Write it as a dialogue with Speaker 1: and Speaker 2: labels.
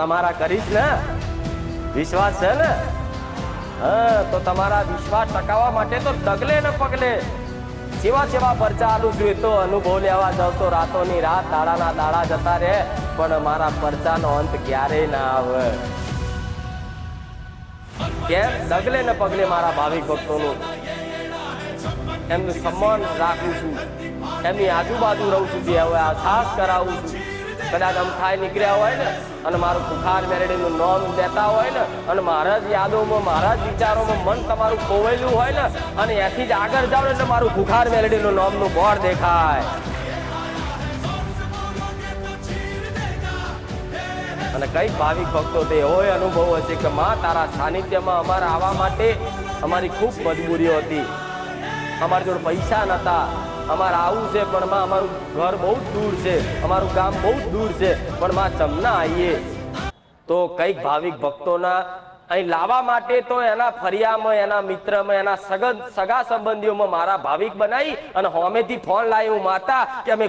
Speaker 1: તમારા કરીશ ને વિશ્વાસ છે ને? હા, તો તમારા વિશ્વાસ ટકાવવા માટે તો ડગલે ને પગલે સેવા સેવા પરચા આલું છું. તો અનુભવ લેવા જાવ તો રાતોની રાત દાડાના દાડા જતા રહે, પણ મારા પરચાનો અંત ક્યારેય ના આવે. કેમ? ડગલે ને પગલે મારા ભાવિક ભક્તોનું એમનું સન્માન રાખું છું, એમની આજુબાજુ રહું છું, જે હવે આ ખાસ કરાવું છું. કદાચ અમથાય નીકળ્યા હોય ને અને મારું ખુખાર મેલેડીનું નામ લેતા હોય ને અને મારા જ યાદોમાં મારા જ વિચારોમાં મન તમારું ખોવાયેલું હોય ને અને એથી જ આગળ જાવ એટલે મારું ખુખાર મેલેડીનું નામનું બોર્ડ દેખાય. અને કઈક ભાવિક ભક્તો તો એવો અનુભવ હશે કે માં તારા સાનિધ્યમાં અમારે આવવા માટે અમારી ખૂબ મજબૂરીઓ હતી, અમારી જોડે પૈસા નતા, અમારે આવું છે પણ માં અમારું ઘર બહુ જ દૂર છે, અમારું ગામ બહુ જ દૂર છે, પણ માં ચમના આવીએ. તો કઈક ભાવિક ભક્તોના અહીં લાવવા માટે તો એના ફરિયામાં, એના મિત્રમાં, એના સગા સંબંધીઓમાં મારા ભાવિક બનાવી અને હોમેથી ફોન લાવી હું માતા કે અમે